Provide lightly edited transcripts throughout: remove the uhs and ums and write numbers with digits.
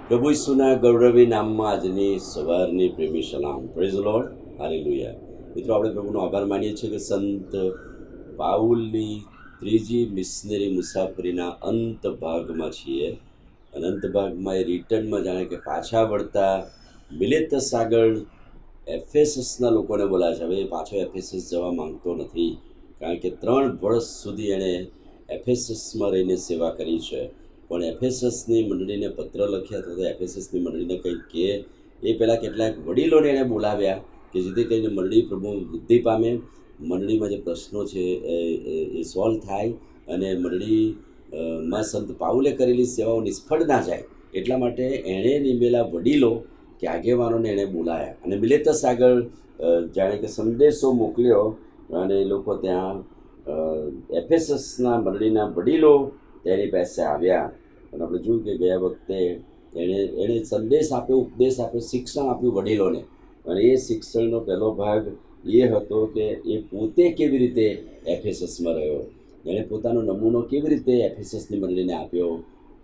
પ્રભુ ઈસુના ગૌરવી નામમાં આજની સવારની પ્રેમી સલામ. Praise lord, hallelujah. મિત્રો, આપણે પ્રભુનો આભાર માનીએ છીએ કે સંત પાઉલની ત્રીજી મિશનરી મુસાફરીના અંત ભાગમાં છીએ. અને અંત ભાગમાં એ રિટર્નમાં જાણે કે પાછા વળતા મિલેતસ આગળ એફેસસના લોકોને બોલાવે છે. હવે એ પાછો એફેસસ જવા માંગતો નથી, કારણ કે 3 વર્ષ સુધી એણે એફેસસમાં રહીને સેવા કરી છે. પણ એફેસસની મંડળીને પત્ર લખ્યા અથવા તો એફેસસની મંડળીને કંઈક કે એ પહેલાં કેટલાક વડીલોને એણે બોલાવ્યા કે જેથી કરીને મંડળી પ્રભુ વૃદ્ધિ પામે, મંડળીમાં જે પ્રશ્નો છે એ સોલ્વ થાય અને મંડળીમાં સંત પાઉલે કરેલી સેવાઓ નિષ્ફળ ના જાય. એટલા માટે એણે નિમેલા વડીલો કે આગેવાનોને એણે બોલાયા અને મિલેતસ આગળ જાણે કે સંદેશો મોકલ્યો અને એ લોકો ત્યાં એફેસસના મંડળીના વડીલો તેની પાસે આવ્યા. અને આપણે જોયું કે ગયા વખતે એણે સંદેશ આપ્યો, ઉપદેશ આપ્યો, શિક્ષણ આપ્યું વડીલોને. અને એ શિક્ષણનો પહેલો ભાગ એ હતો કે એ પોતે કેવી રીતે એફેસસમાં રહ્યો, એણે પોતાનો નમૂનો કેવી રીતે એફેસસની મંડળીને આપ્યો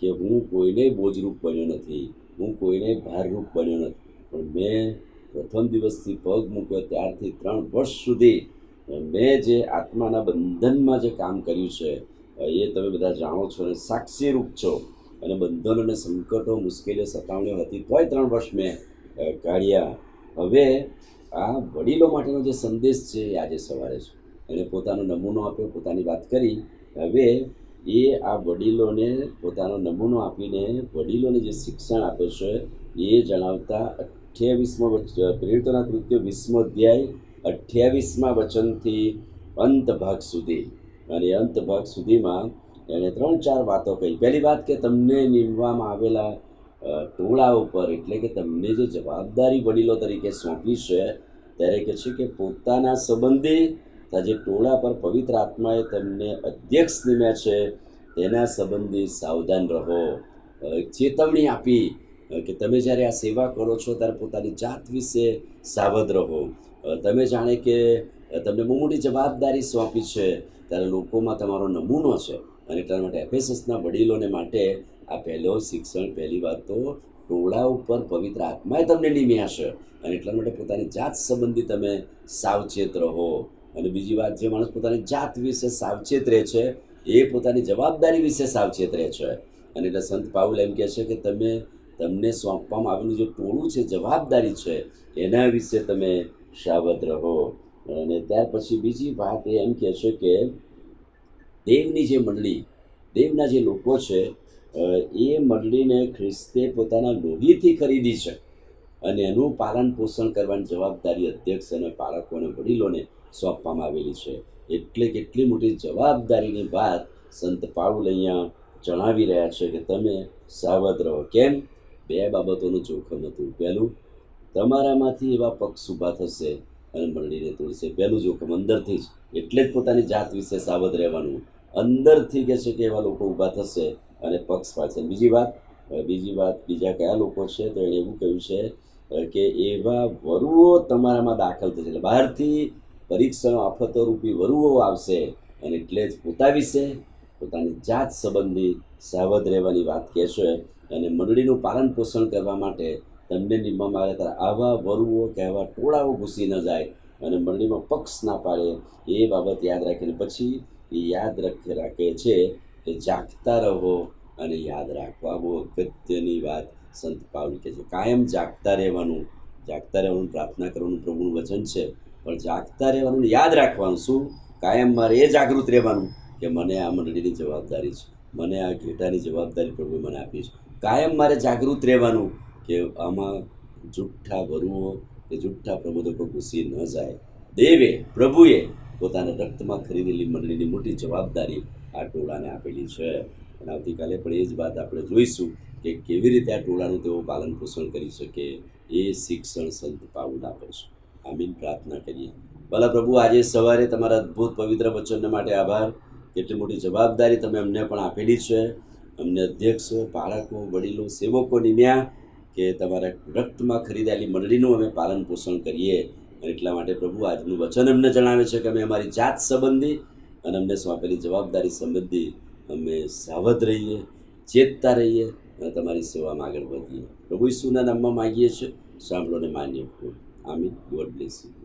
કે હું કોઈને બોજરૂપ બન્યો નથી, હું કોઈને ભારરૂપ બન્યો નથી, પણ મેં પ્રથમ દિવસથી પગ મૂક્યો ત્યારથી 3 વર્ષ સુધી મેં જે આત્માના બંધનમાં જે કામ કર્યું છે એ તમે બધા જાણો છો અને સાક્ષીરૂપ છો. અને બંધનો અને સંકટો, મુશ્કેલીઓ, સતાવણીઓ હતી તોય 3 વર્ષ મેં કાઢ્યા. હવે આ વડીલો માટેનો જે સંદેશ છે એ આજે સવારે છે. એણે પોતાનો નમૂનો આપ્યો, પોતાની વાત કરી. હવે એ આ વડીલોને પોતાનો નમૂનો આપીને વડીલોને જે શિક્ષણ આપે છે એ જણાવતા 28મા પ્રેરિતોના કૃત્યો 20મો અધ્યાય 28મા વચનથી અંત ભાગ સુધી. અને અંત ભાગ સુધીમાં એણે 3-4 વાતો કહી. પહેલી વાત કે તમને નીમવામાં આવેલા ટોળા ઉપર, એટલે કે તમને જે જવાબદારી વડીલો તરીકે સોંપી છે, ત્યારે કહે છે કે પોતાના સંબંધી જે ટોળા પર પવિત્ર આત્માએ તમને અધ્યક્ષ નીમ્યા છે તેના સંબંધી સાવધાન રહો. ચેતવણી આપી કે તમે જ્યારે આ સેવા કરો છો ત્યારે પોતાની જાત વિશે સાવધ રહો. તમે જાણે કે તમને બહુ મોટી જવાબદારી સોંપી છે, ત્યારે લોકોમાં તમારો નમૂનો છે. અને એટલા માટે એફેસસના વડીલોને માટે આ પહેલો શિક્ષણ, પહેલી વાત તો ટોળા ઉપર પવિત્ર આત્માએ તમને નિમ્યા છે અને એટલા માટે પોતાની જાત સંબંધી તમે સાવચેત રહો. અને બીજી વાત, જે માણસ પોતાની જાત વિશે સાવચેત રહે છે એ પોતાની જવાબદારી વિશે સાવચેત રહે છે. અને એટલે સંત પાઉલ એમ કહે છે કે તમને સોંપવામાં આવેલું જે ટોળું છે, જવાબદારી છે, એના વિશે તમે સાવધ રહો. અને ત્યાર પછી બીજી વાત એ એમ કહે છે કે દેવની જે મંડળી, દેવના જે લોકો છે એ મંડળીને ખ્રિસ્તે પોતાના લોહીથી ખરીદી છે અને એનું પાલન પોષણ કરવાની જવાબદારી અધ્યક્ષ અને પાલકો અને વડીલોને સોંપવામાં આવેલી છે. એટલે કેટલી મોટી જવાબદારીની વાત સંત પાઉલ અહીંયા જણાવી રહ્યા છે કે તમે સાવધ રહો. કેમ? 2 બાબતોનું જોખમ હતું. પહેલું, તમારામાંથી એવા પક્ષ ઊભા થશે અને મંડળીને તોડશે. પહેલું જોખમ અંદરથી જ. એટલે જ પોતાની જાત વિશે સાવધ રહેવાનું. અંદરથી કહે છે કે એવા લોકો ઊભા થશે અને પક્ષ પાડશે. બીજા કયા લોકો છે? તો એણે એવું કહ્યું છે કે એવા વરુઓ તમારામાં દાખલ થશે. એટલે બહારથી પરીક્ષાનો આફતો રૂપી વરુઓ આવશે. અને એટલે જ પોતા વિશે, પોતાની જાત સંબંધી સાવધ રહેવાની વાત કહેશે. અને મંડળીનું પાલન પોષણ કરવા માટે તમને નિમવામાં આવે ત્યારે આવા વરુઓ કે આવા ટોળાઓ ઘૂસી ન જાય અને મંડળીમાં પક્ષ ના પાડે, એ બાબત યાદ રાખીને પછી એ યાદ રાખે છે કે જાગતા રહો અને યાદ રાખવા. બહુ અગત્યની વાત સંત પાઉલ કહે છે. કાયમ જાગતા રહેવાનું પ્રાર્થના કરવાનું પ્રભુનું વચન છે, પણ જાગતા રહેવાનું, યાદ રાખવાનું. શું? કાયમ મારે એ જાગૃત રહેવાનું કે મને આ મંડળીની જવાબદારી છે, મને આ ઘેટાની જવાબદારી પ્રભુએ મને આપી છે. કાયમ મારે જાગૃત રહેવાનું કે આમાં જુઠ્ઠા વરુઓ કે જુઠ્ઠા પ્રબોધકો ઘૂસી ન જાય. પ્રભુએ પોતાના રક્તમાં ખરીદેલી મંડળીની મોટી જવાબદારી આ ટોળાને આપેલી છે. અને આવતીકાલે પણ એ જ વાત આપણે જોઈશું કે કેવી રીતે આ ટોળાનું તેઓ પાલન પોષણ કરી શકે. એ શિક્ષણ સંત પાઉલ આપે છે. આમીન. પ્રાર્થના કરીએ. ભલા પ્રભુ, આજે સવારે તમારા અદ્ભુત પવિત્ર વચન માટે આભાર. કેટલી મોટી જવાબદારી તમે અમને પણ આપેલી છે. અમને અધ્યક્ષો, પાલકો, વડીલો, સેવકો નિમ્યા કે તમારા રક્તમાં ખરીદાયેલી મંડળીનું અમે પાલન પોષણ કરીએ. અને એટલા માટે પ્રભુ, આજનું વચન અમને જણાવે છે કે અમે અમારી જાત સંબંધી અને અમને સોંપેલી જવાબદારી સંબંધી અમે સાવધ રહીએ, ચેતતા રહીએ અને તમારી સેવામાં આગળ વધીએ. પ્રભુ ઈસુના નામમાં માગીએ છીએ, સાંભળો ને માન્ય ફૂલ. આમીન. God bless you.